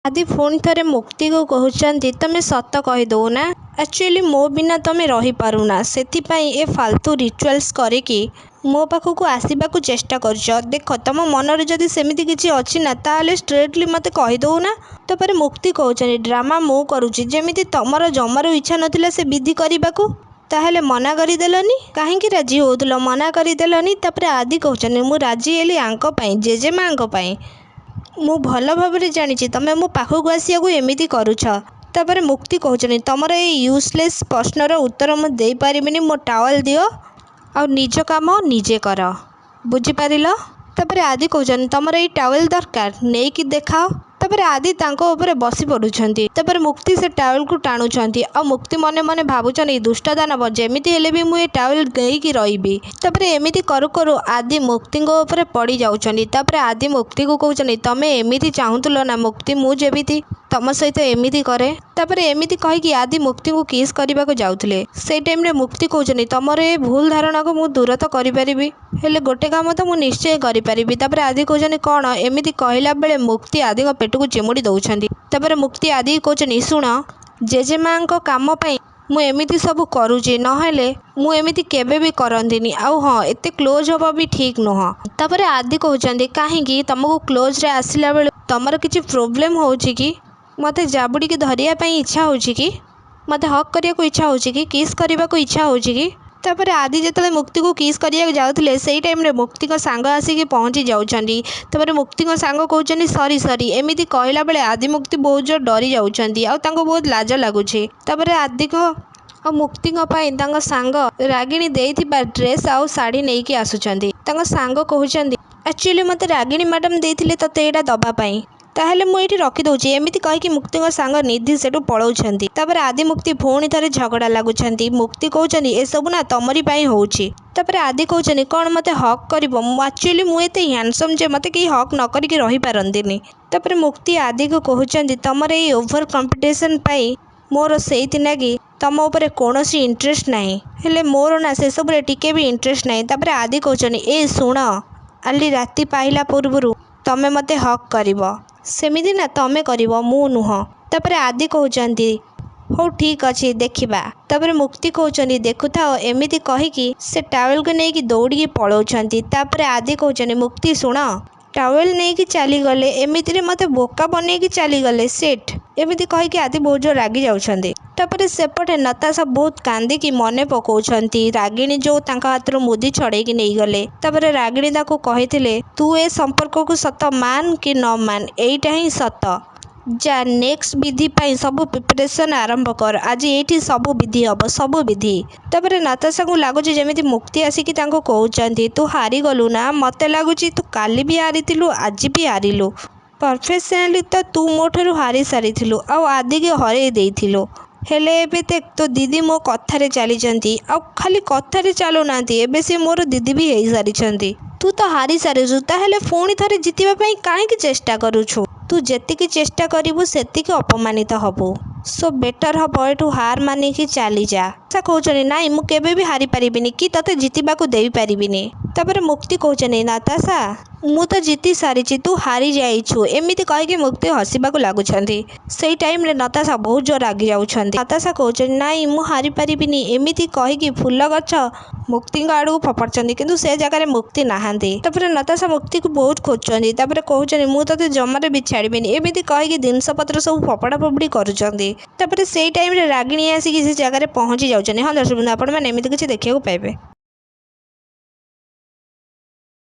आदि पुणी थे मुक्ति को कहते तमें सत कहीदौना एक्चुअली मो बिना तमें रही पारुना से ए फालतू रिचुअल्स करिकी मो पाखक आसवाक चेष्टा कर देख तुम मनरे जदि सेमती किसी अच्छी ना ताले स्ट्रेटली मत कहीदौना। तापर मुक्ति कहते ड्रामा मु करुँची जमी तुमर जमार इच्छा नाला से विधि करने को ताहले मना करदेलनी कहीं राजी होउथुल मना करदेलनी। तापर आदि कहते मु राजी हेली आंकपाई जेजेमाँ मु भल भाव जानी तुम मो पाखक आसिया एमती करुछ। तापर मुक्ति कहते तुमर ये यूजलेस प्रश्नर उत्तर मुझे दे पारिबिनी मो टावल दियो आ निज काम निजे कर बुझीपार। तापर आदि कहते तुमर ये टावल दरकार नहीं कि देखाओ। तापर आदि ऊपर बसी पड़ुछंती। तापर मुक्ति से टावल को टाणुछंती आ मुक्ति मने मने भावुछन दुष्ट दानव जेमिति हेले भी मुझे टावल गई रही। तापर एमिति करू करू आदि मुक्ति ऊपर पड़ जाउछंती। तापर आदि मुक्ति को कहते तमें एमिति चाहूल ना मुक्ति मु जेमिति तम सहित एमिति करे। तापर एमिति कहीकि आदि मुक्ति को किस करने को जाउथले से टाइम रे मुक्ति कहते तुमर ये भूल धारणा को मु दूर तो करि हेले गोटे काम तो मु निश्चय करि। तापर आदि कहते कौन एमिति कहला बेले मुक्ति आदि पेट को चिमुड़ी दौरान। तापर मुक्ति आदि कहते शुण जेजेमाँ काम मु एमिति सब करुँची नहेले मु एमिति केबे भी करंतिनी आउ हाँ एते क्लोज हवा भी ठीक नुह। तापर आदि कहते कहीं तुमको क्लोज रे आसिला बेले तुमर किसी प्रोब्लेम होउची कि मते जाबुड़ी की धरिया इच्छा होउची कि मते हक करिया को इच्छा होउची कि किस करबा को इच्छा होउची कि। तापर आदि जिते मुक्ति को किस करिया जाउथले सेई टाइम रे मुक्ति को सांग आसिकी पहुँची जाउछंती। तापर मुक्ति को सांग कहउछंती सॉरी सॉरी एमिति कहला बेले आदि मुक्ति बहुत जोर डरी जाउछंती आ तांको बहुत लाज लागुछे। तापर आदि को आ मुक्ति सांग रागिणी देइथिबा ड्रेस आउ साड़ी नहीं कि आसुछंती। तांको सांग कहउछंती एक्चुअली मते रागिणी मैडम देइथिले तते एटा दबा पई ताहले मु एठी रखी दउची एमिति कहिकि मुक्ति सांग निधि सेठू पळौछंती। तापर आदि मुक्ति पुणी थरे झगड़ा लागुछंती। मुक्ति कहउछंती ए सब ना तमरी पई होउची। तापर आदि कहउछंती कोन मते हक करिवो एक्चुअली मु एते हैंडसम जे मते केही हक न करिकि रही पारंतिनी। तापर मुक्ति आदि को कहउछंती तमर ए ओवर कॉम्पिटिशन पई मोर सेइति लागी तम ऊपर कौनसी इंटरेस्ट नहीं हेले मोर ना से सब टिके भी इंटरेस्ट नहीं। तापर आदि कहउछंती ए सुण आली राति पाइला पूर्वरु तमे मते हक करिवो सेमिति ना तमे करिवो मु नुह। तापर आदि कहउछंती हो ठीक अच्छे देखा। तापर मुक्ति कहउछंती देखुथाओ एमिति कहिकि से टावेल को लेकिन दौड़ी पळौछंती। तापर आदि कहउछंती मुक्ति सुण टावेल नहीं कि चली गले एमिति रे मते बोका बने कि चली गले सेठ एमिति कहिकि आदि बहुत जोर रागी जाउछंती। तापर सेपटे नताशा बहुत कांदिकी मने पकाउछंती रागिणी जो तांका हाथ मुदी छड़ेकी नहीं गले। तापर रागिणी ताको कहिथिले तू ए संपर्क को सत मान कि न मान एइटा ही सत जा नेक्स्ट विधि पाई सब प्रिपरेशन आरंभ कर आज ये सब विधि हम सब विधि। तापर नताशा को लगुच जमी मुक्ति आसिकी कहते तू हारी गलु ना मत लगुच तू काली भी हारी आज भी हारिलु परफेक्शनली तो तू मो ठारू हारी सारी आदि के हरई देइथिलु हेले एबे देख तो दीदी मो कथारे चली आ खाली कथारे चलुना एबे से मोर दीदी भी हो सारी तू तो हारी सारिछु ताहेले पुणी थरे जितिबा पई काहेकि चेष्टा करूछु तू जेतिकी चेष्टा करिवु सेतिकी अपमानित हबु सो बेटर हम एठू हार मानिकी चली जा। कहते नाई मु केबे भी हारी पारिबिनी कि तते जितिबाकू देई पारिबिनी। तापर मुक्ति कहते नताशा मु तो जीति सारी तू हारी जाइछु एमिति कहिकि मुक्ति हसिबाकू लागुछंती। सेई टाइम रे नताशा बहुत जोर रागी जाउछंती। नताशा कहते नाई मु हारी पारिबिनी एमिति कहिकि फूल गछ मुक्ति आड़ को फपाड़छंती किंतु से जगह मुक्ति नहांती। तापर नताशा मुक्ति को बहुत खोजुछंती। तापर कहते मु तते जमारे भी छाड़बिनी एमिति कहिकि जिनस पत्र सब फपड़ा फपड़ी करुछंती। तापर सेई टाइम रे रागिणी आसिकी से जगह पहुंची जाउछंती। हाँ दर्शक बंधु आपण माने एमिति किछि देखिବାକୁ पाइबे।